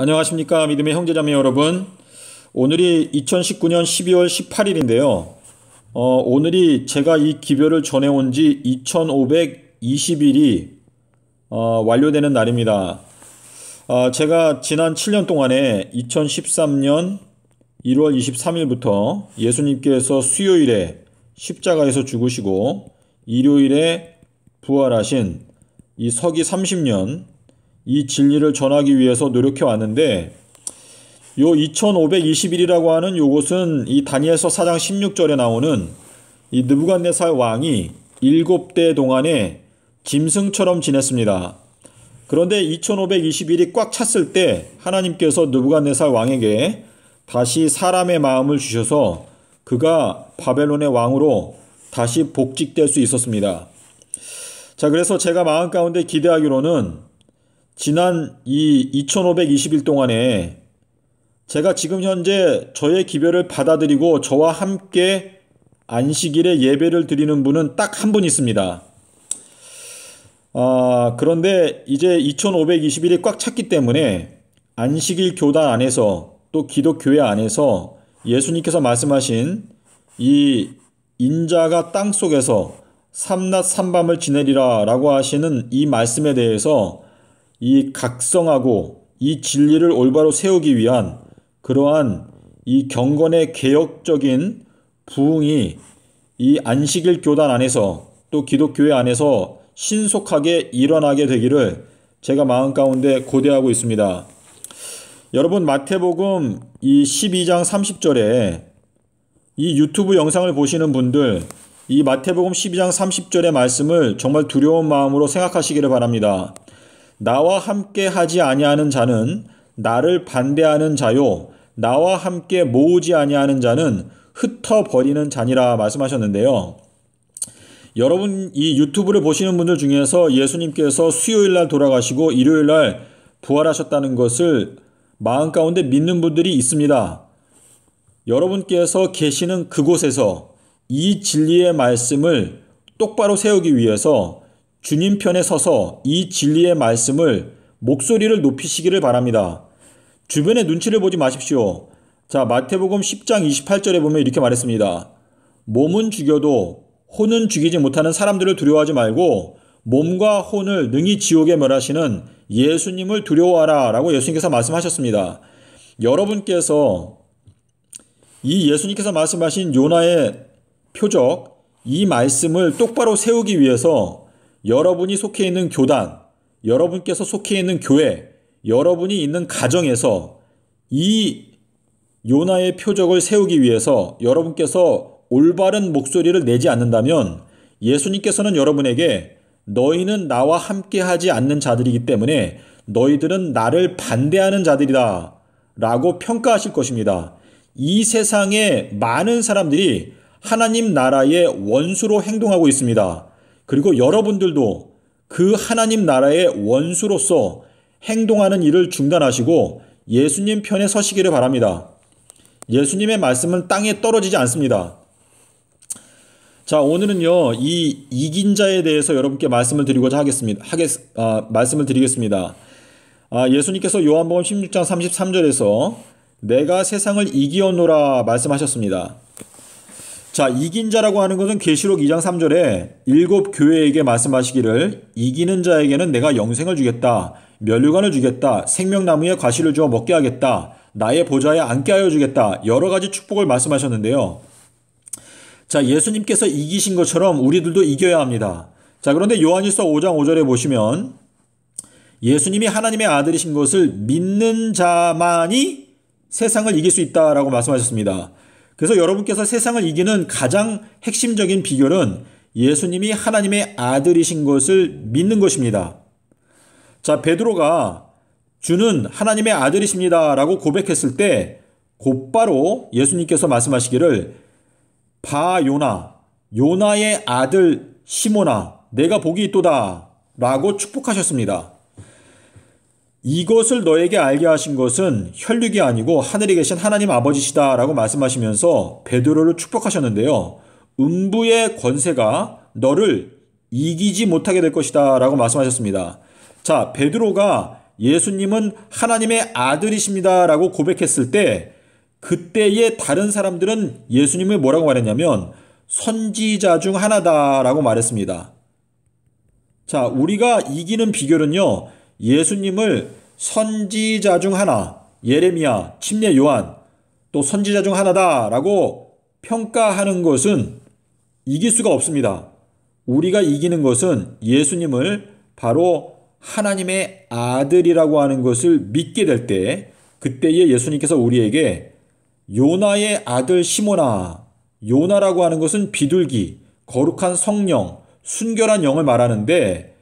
안녕하십니까 믿음의 형제자매 여러분. 오늘이 2019년 12월 18일인데요. 오늘이 제가 이 기별을 전해온 지 2520일이 완료되는 날입니다. 제가 지난 7년 동안에 2013년 1월 23일부터 예수님께서 수요일에 십자가에서 죽으시고 일요일에 부활하신 이 서기 30년 이 진리를 전하기 위해서 노력해 왔는데, 요 2520일이라고 하는 요것은 이 다니엘서 4장 16절에 나오는 이 느부갓네살 왕이 7대 동안에 짐승처럼 지냈습니다. 그런데 2520일이 꽉 찼을 때 하나님께서 느부갓네살 왕에게 다시 사람의 마음을 주셔서 그가 바벨론의 왕으로 다시 복직될 수 있었습니다. 자, 그래서 제가 마음 가운데 기대하기로는 지난 이 2520일 동안에 제가 지금 현재 저의 기별을 받아들이고 저와 함께 안식일에 예배를 드리는 분은 딱 한 분 있습니다. 그런데 이제 2520일이 꽉 찼기 때문에 안식일 교단 안에서 또 기독교회 안에서 예수님께서 말씀하신 이 인자가 땅 속에서 삼낮 삼밤을 지내리라 라고 하시는 이 말씀에 대해서 이 각성하고 이 진리를 올바로 세우기 위한 그러한 이 경건의 개혁적인 부흥이 이 안식일 교단 안에서 또 기독교회 안에서 신속하게 일어나게 되기를 제가 마음 가운데 고대하고 있습니다. 여러분, 마태복음 이 12장 30절에 이 유튜브 영상을 보시는 분들, 이 마태복음 12장 30절의 말씀을 정말 두려운 마음으로 생각하시기를 바랍니다. 나와 함께 하지 아니하는 자는 나를 반대하는 자요, 나와 함께 모으지 아니하는 자는 흩어버리는 자니라 말씀하셨는데요. 여러분, 이 유튜브를 보시는 분들 중에서 예수님께서 수요일날 돌아가시고 일요일날 부활하셨다는 것을 마음 가운데 믿는 분들이 있습니다. 여러분께서 계시는 그곳에서 이 진리의 말씀을 똑바로 세우기 위해서 주님 편에 서서 이 진리의 말씀을 목소리를 높이시기를 바랍니다. 주변의 눈치를 보지 마십시오. 자, 마태복음 10장 28절에 보면 이렇게 말했습니다. 몸은 죽여도 혼은 죽이지 못하는 사람들을 두려워하지 말고 몸과 혼을 능히 지옥에 멸하시는 예수님을 두려워하라 라고 예수님께서 말씀하셨습니다. 여러분께서 이 예수님께서 말씀하신 요나의 표적, 이 말씀을 똑바로 세우기 위해서 여러분이 속해 있는 교단, 여러분께서 속해 있는 교회, 여러분이 있는 가정에서 이 요나의 표적을 세우기 위해서 여러분께서 올바른 목소리를 내지 않는다면 예수님께서는 여러분에게 너희는 나와 함께 하지 않는 자들이기 때문에 너희들은 나를 반대하는 자들이다 라고 평가하실 것입니다. 이 세상에 많은 사람들이 하나님 나라의 원수로 행동하고 있습니다. 그리고 여러분들도 그 하나님 나라의 원수로서 행동하는 일을 중단하시고 예수님 편에 서시기를 바랍니다. 예수님의 말씀은 땅에 떨어지지 않습니다. 자, 오늘은요, 이 이긴 자에 대해서 여러분께 말씀을 드리고자 말씀을 드리겠습니다. 예수님께서 요한복음 16장 33절에서 내가 세상을 이기었노라 말씀하셨습니다. 자, 이긴 자라고 하는 것은 계시록 2장 3절에 7 교회에게 말씀하시기를 이기는 자에게는 내가 영생을 주겠다, 면류관을 주겠다, 생명나무에 과실을 주어 먹게 하겠다, 나의 보좌에 앉게 하여 주겠다, 여러 가지 축복을 말씀하셨는데요. 자, 예수님께서 이기신 것처럼 우리들도 이겨야 합니다. 자, 그런데 요한일서 5장 5절에 보시면 예수님이 하나님의 아들이신 것을 믿는 자만이 세상을 이길 수 있다라고 말씀하셨습니다. 그래서 여러분께서 세상을 이기는 가장 핵심적인 비결은 예수님이 하나님의 아들이신 것을 믿는 것입니다. 자, 베드로가 주는 하나님의 아들이십니다 라고 고백했을 때 곧바로 예수님께서 말씀하시기를 요나의 아들 시몬아, 내가 복이 있도다 라고 축복하셨습니다. 이것을 너에게 알게 하신 것은 혈육이 아니고 하늘에 계신 하나님 아버지시다 라고 말씀하시면서 베드로를 축복하셨는데요. 음부의 권세가 너를 이기지 못하게 될 것이다 라고 말씀하셨습니다. 자, 베드로가 예수님은 하나님의 아들이십니다 라고 고백했을 때 그때의 다른 사람들은 예수님을 뭐라고 말했냐면 선지자 중 하나다라고 말했습니다. 자, 우리가 이기는 비결은요, 예수님을 선지자 중 하나, 예레미야, 침례 요한, 또 선지자 중 하나다라고 평가하는 것은 이길 수가 없습니다. 우리가 이기는 것은 예수님을 바로 하나님의 아들이라고 하는 것을 믿게 될 때, 그때에 예수님께서 우리에게 요나의 아들 시몬아, 요나라고 하는 것은 비둘기, 거룩한 성령, 순결한 영을 말하는데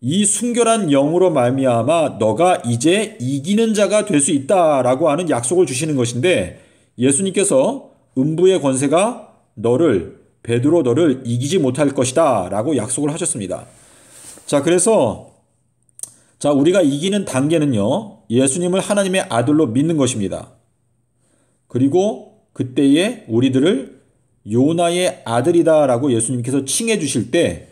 이 순결한 영으로 말미암아 너가 이제 이기는 자가 될 수 있다라고 하는 약속을 주시는 것인데 예수님께서 음부의 권세가 베드로 너를 이기지 못할 것이다 라고 약속을 하셨습니다. 자, 그래서 우리가 이기는 단계는요, 예수님을 하나님의 아들로 믿는 것입니다. 그리고 그때에 우리들을 요나의 아들이다 라고 예수님께서 칭해 주실 때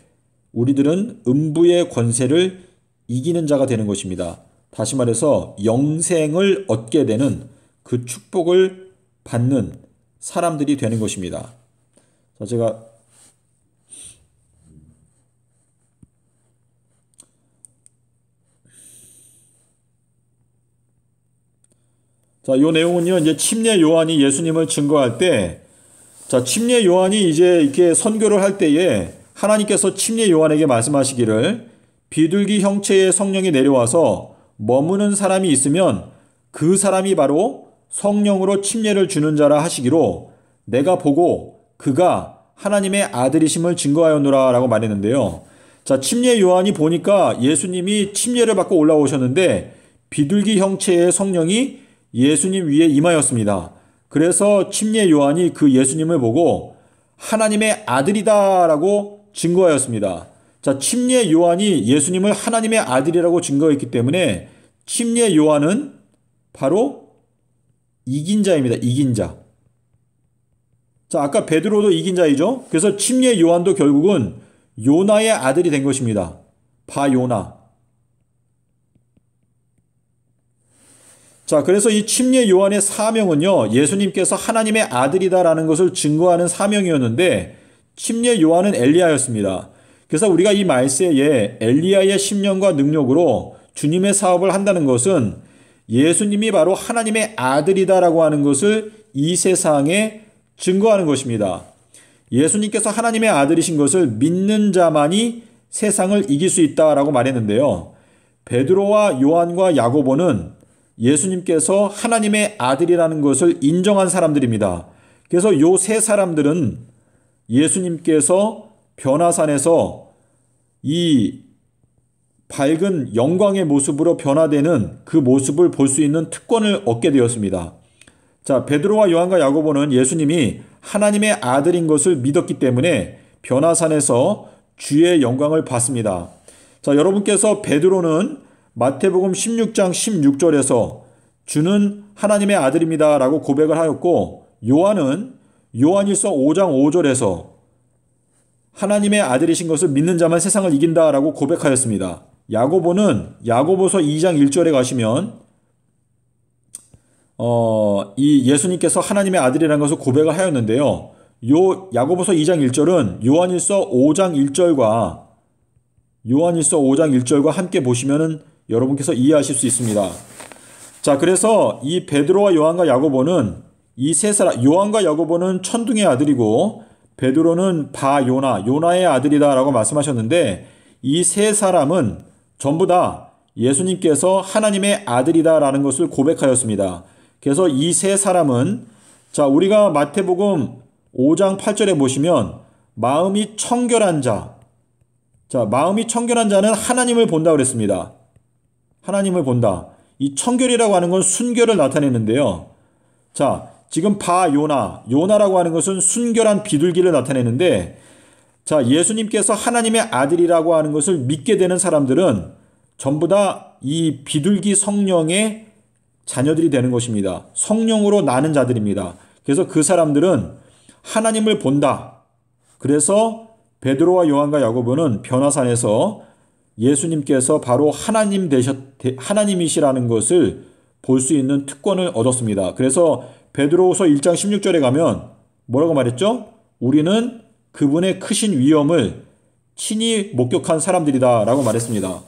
우리들은 음부의 권세를 이기는 자가 되는 것입니다. 다시 말해서 영생을 얻게 되는 그 축복을 받는 사람들이 되는 것입니다. 자, 요 내용은요, 이제 침례 요한이 예수님을 증거할 때, 침례 요한이 이제 이렇게 선교를 할 때에 하나님께서 침례 요한에게 말씀하시기를 비둘기 형체의 성령이 내려와서 머무는 사람이 있으면 그 사람이 바로 성령으로 침례를 주는 자라 하시기로 내가 보고 그가 하나님의 아들이심을 증거하였노라 라고 말했는데요. 침례 요한이 보니까 예수님이 침례를 받고 올라오셨는데 비둘기 형체의 성령이 예수님 위에 임하였습니다. 그래서 침례 요한이 그 예수님을 보고 하나님의 아들이다 라고 증거하였습니다. 침례 요한이 예수님을 하나님의 아들이라고 증거했기 때문에 침례 요한은 바로 이긴 자입니다. 이긴 자. 아까 베드로도 이긴 자이죠. 그래서 침례 요한도 결국은 요나의 아들이 된 것입니다. 바요나. 그래서 이 침례 요한의 사명은요, 예수님께서 하나님의 아들이다라는 것을 증거하는 사명이었는데 침례 요한은 엘리야였습니다. 그래서 우리가 이 말세에 엘리야의 심령과 능력으로 주님의 사업을 한다는 것은 예수님이 바로 하나님의 아들이다라고 하는 것을 이 세상에 증거하는 것입니다. 예수님께서 하나님의 아들이신 것을 믿는 자만이 세상을 이길 수 있다라고 말했는데요. 베드로와 요한과 야고보는 예수님께서 하나님의 아들이라는 것을 인정한 사람들입니다. 그래서 요 세 사람들은 예수님께서 변화산에서 이 밝은 영광의 모습으로 변화되는 그 모습을 볼 수 있는 특권을 얻게 되었습니다. 베드로와 요한과 야고보는 예수님이 하나님의 아들인 것을 믿었기 때문에 변화산에서 주의 영광을 봤습니다. 여러분께서 베드로는 마태복음 16장 16절에서 주는 하나님의 아들입니다 라고 고백을 하였고, 요한은 요한일서 5장 5절에서 하나님의 아들이신 것을 믿는 자만 세상을 이긴다 라고 고백하였습니다. 야고보는 야고보서 2장 1절에 가시면 이 예수님께서 하나님의 아들이라는 것을 고백을 하였는데요. 요 야고보서 2장 1절은 요한일서 5장 1절과 함께 보시면은 여러분께서 이해하실 수 있습니다. 그래서 이 베드로와 요한과 야고보는 이 세 사람, 요한과 야고보는 천둥의 아들이고 베드로는 요나의 아들이다라고 말씀하셨는데 이 세 사람은 전부 다 예수님께서 하나님의 아들이다라는 것을 고백하였습니다. 그래서 이 세 사람은 우리가 마태복음 5장 8절에 보시면 마음이 청결한 자, 마음이 청결한 자는 하나님을 본다 그랬습니다. 하나님을 본다. 이 청결이라고 하는 건 순결을 나타내는데요. 지금 요나라고 하는 것은 순결한 비둘기를 나타내는데, 예수님께서 하나님의 아들이라고 하는 것을 믿게 되는 사람들은 전부 다 이 비둘기 성령의 자녀들이 되는 것입니다. 성령으로 나는 자들입니다. 그래서 그 사람들은 하나님을 본다. 그래서 베드로와 요한과 야고보는 변화산에서 예수님께서 바로 하나님이시라는 것을 볼 수 있는 특권을 얻었습니다. 그래서 베드로후서 1장 16절에 가면 뭐라고 말했죠? 우리는 그분의 크신 위엄을 친히 목격한 사람들이다 라고 말했습니다.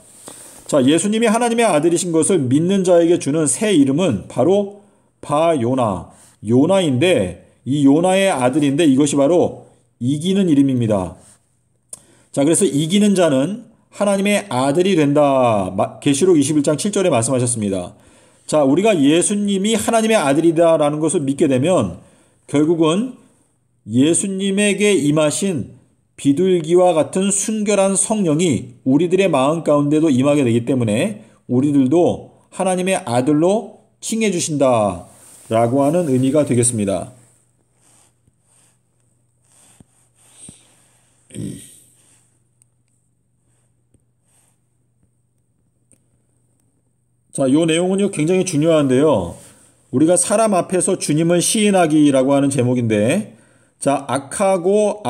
자, 예수님이 하나님의 아들이신 것을 믿는 자에게 주는 새 이름은 바로 바요나, 요나인데, 이 요나의 아들인데 이것이 바로 이기는 이름입니다. 자, 그래서 이기는 자는 하나님의 아들이 된다. 계시록 21장 7절에 말씀하셨습니다. 자, 우리가 예수님이 하나님의 아들이다라는 것을 믿게 되면 결국은 예수님에게 임하신 비둘기와 같은 순결한 성령이 우리들의 마음 가운데도 임하게 되기 때문에 우리들도 하나님의 아들로 칭해 주신다라고 하는 의미가 되겠습니다. 자, 이 내용은요 굉장히 중요한데요. 우리가 사람 앞에서 주님을 시인하기라고 하는 제목인데, 자, 악하고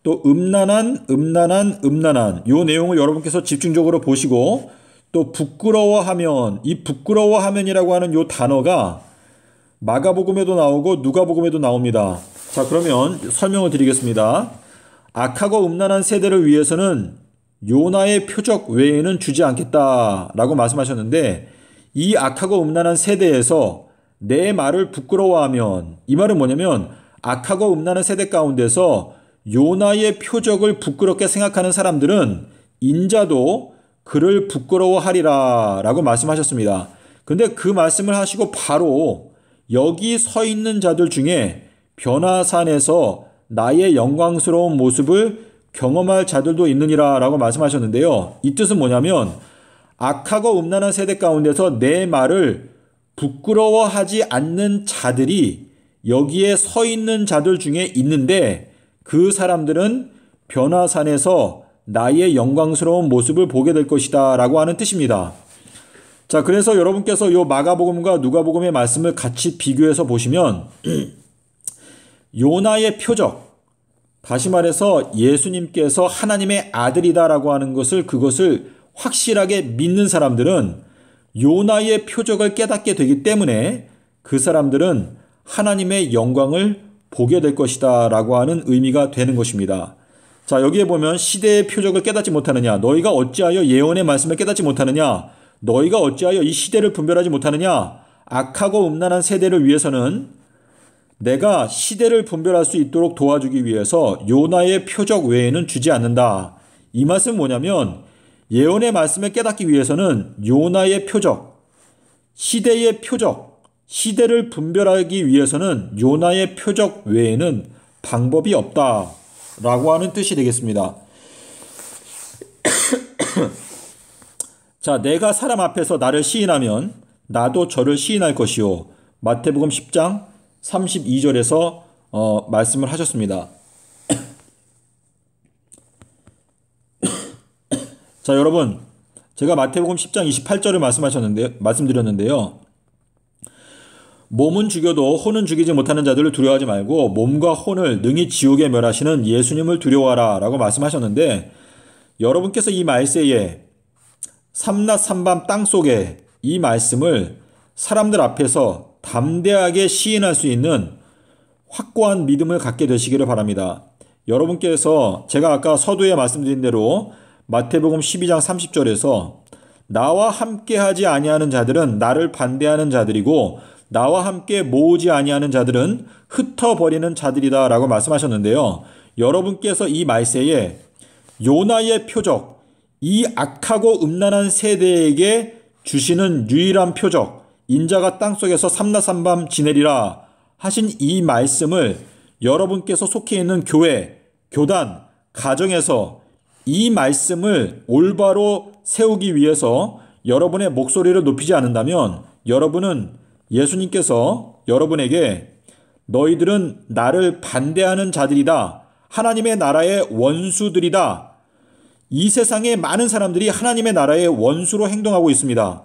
또 음란한 이 내용을 여러분께서 집중적으로 보시고, 또 부끄러워하면, 이 부끄러워하면이라고 하는 이 단어가 마가복음에도 나오고 누가복음에도 나옵니다. 자, 그러면 설명을 드리겠습니다. 악하고 음란한 세대를 위해서는 요나의 표적 외에는 주지 않겠다라고 말씀하셨는데, 이 악하고 음란한 세대에서 내 말을 부끄러워하면, 이 말은 뭐냐면 악하고 음란한 세대 가운데서 요나의 표적을 부끄럽게 생각하는 사람들은 인자도 그를 부끄러워하리라 라고 말씀하셨습니다. 근데 그 말씀을 하시고 바로 여기 서 있는 자들 중에 변화산에서 나의 영광스러운 모습을 경험할 자들도 있느니라 라고 말씀하셨는데요. 이 뜻은 뭐냐면 악하고 음란한 세대 가운데서 내 말을 부끄러워하지 않는 자들이 여기에 서 있는 자들 중에 있는데, 그 사람들은 변화산에서 나의 영광스러운 모습을 보게 될 것이다 라고 하는 뜻입니다. 자, 그래서 여러분께서 이 마가복음과 누가복음의 말씀을 같이 비교해서 보시면 요나의 표적, 다시 말해서 예수님께서 하나님의 아들이다라고 하는 그것을 확실하게 믿는 사람들은 요나의 표적을 깨닫게 되기 때문에 그 사람들은 하나님의 영광을 보게 될 것이다 라고 하는 의미가 되는 것입니다. 자, 여기에 보면 시대의 표적을 깨닫지 못하느냐, 너희가 어찌하여 예언의 말씀을 깨닫지 못하느냐, 너희가 어찌하여 이 시대를 분별하지 못하느냐, 악하고 음란한 세대를 위해서는 내가 시대를 분별할 수 있도록 도와주기 위해서 요나의 표적 외에는 주지 않는다. 이 말씀은 뭐냐면 예언의 말씀을 깨닫기 위해서는 요나의 표적, 시대의 표적, 시대를 분별하기 위해서는 요나의 표적 외에는 방법이 없다라고 하는 뜻이 되겠습니다. 자, 내가 사람 앞에서 나를 시인하면 나도 저를 시인할 것이요. 마태복음 10장 32절에서 말씀을 하셨습니다. 자, 여러분, 제가 마태복음 10장 28절을 말씀드렸는데요. 몸은 죽여도 혼은 죽이지 못하는 자들을 두려워하지 말고 몸과 혼을 능히 지옥에 멸하시는 예수님을 두려워하라 라고 말씀하셨는데, 여러분께서 이 말세에 삼낮 삼밤 땅속에 이 말씀을 사람들 앞에서 담대하게 시인할 수 있는 확고한 믿음을 갖게 되시기를 바랍니다. 여러분께서 제가 아까 서두에 말씀드린 대로 마태복음 12장 30절에서 나와 함께하지 아니하는 자들은 나를 반대하는 자들이고 나와 함께 모으지 아니하는 자들은 흩어버리는 자들이다 라고 말씀하셨는데요. 여러분께서 이 말세에 요나의 표적, 이 악하고 음란한 세대에게 주시는 유일한 표적, 인자가 땅속에서 삼낮 삼밤 지내리라 하신 이 말씀을 여러분께서 속해 있는 교회, 교단, 가정에서 이 말씀을 올바로 세우기 위해서 여러분의 목소리를 높이지 않는다면 여러분은 예수님께서 여러분에게 너희들은 나를 반대하는 자들이다, 하나님의 나라의 원수들이다, 이 세상에 많은 사람들이 하나님의 나라의 원수로 행동하고 있습니다.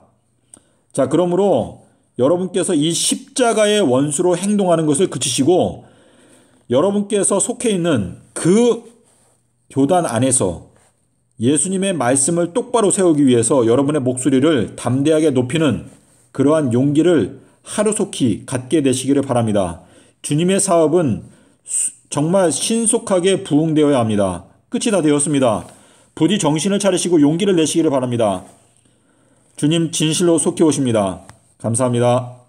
자, 그러므로 여러분께서 이 십자가의 원수로 행동하는 것을 그치시고 여러분께서 속해 있는 그 교단 안에서 예수님의 말씀을 똑바로 세우기 위해서 여러분의 목소리를 담대하게 높이는 그러한 용기를 하루속히 갖게 되시기를 바랍니다. 주님의 사업은 정말 신속하게 부응되어야 합니다. 끝이 다 되었습니다. 부디 정신을 차리시고 용기를 내시기를 바랍니다. 주님 진실로 속히 오십니다. 감사합니다.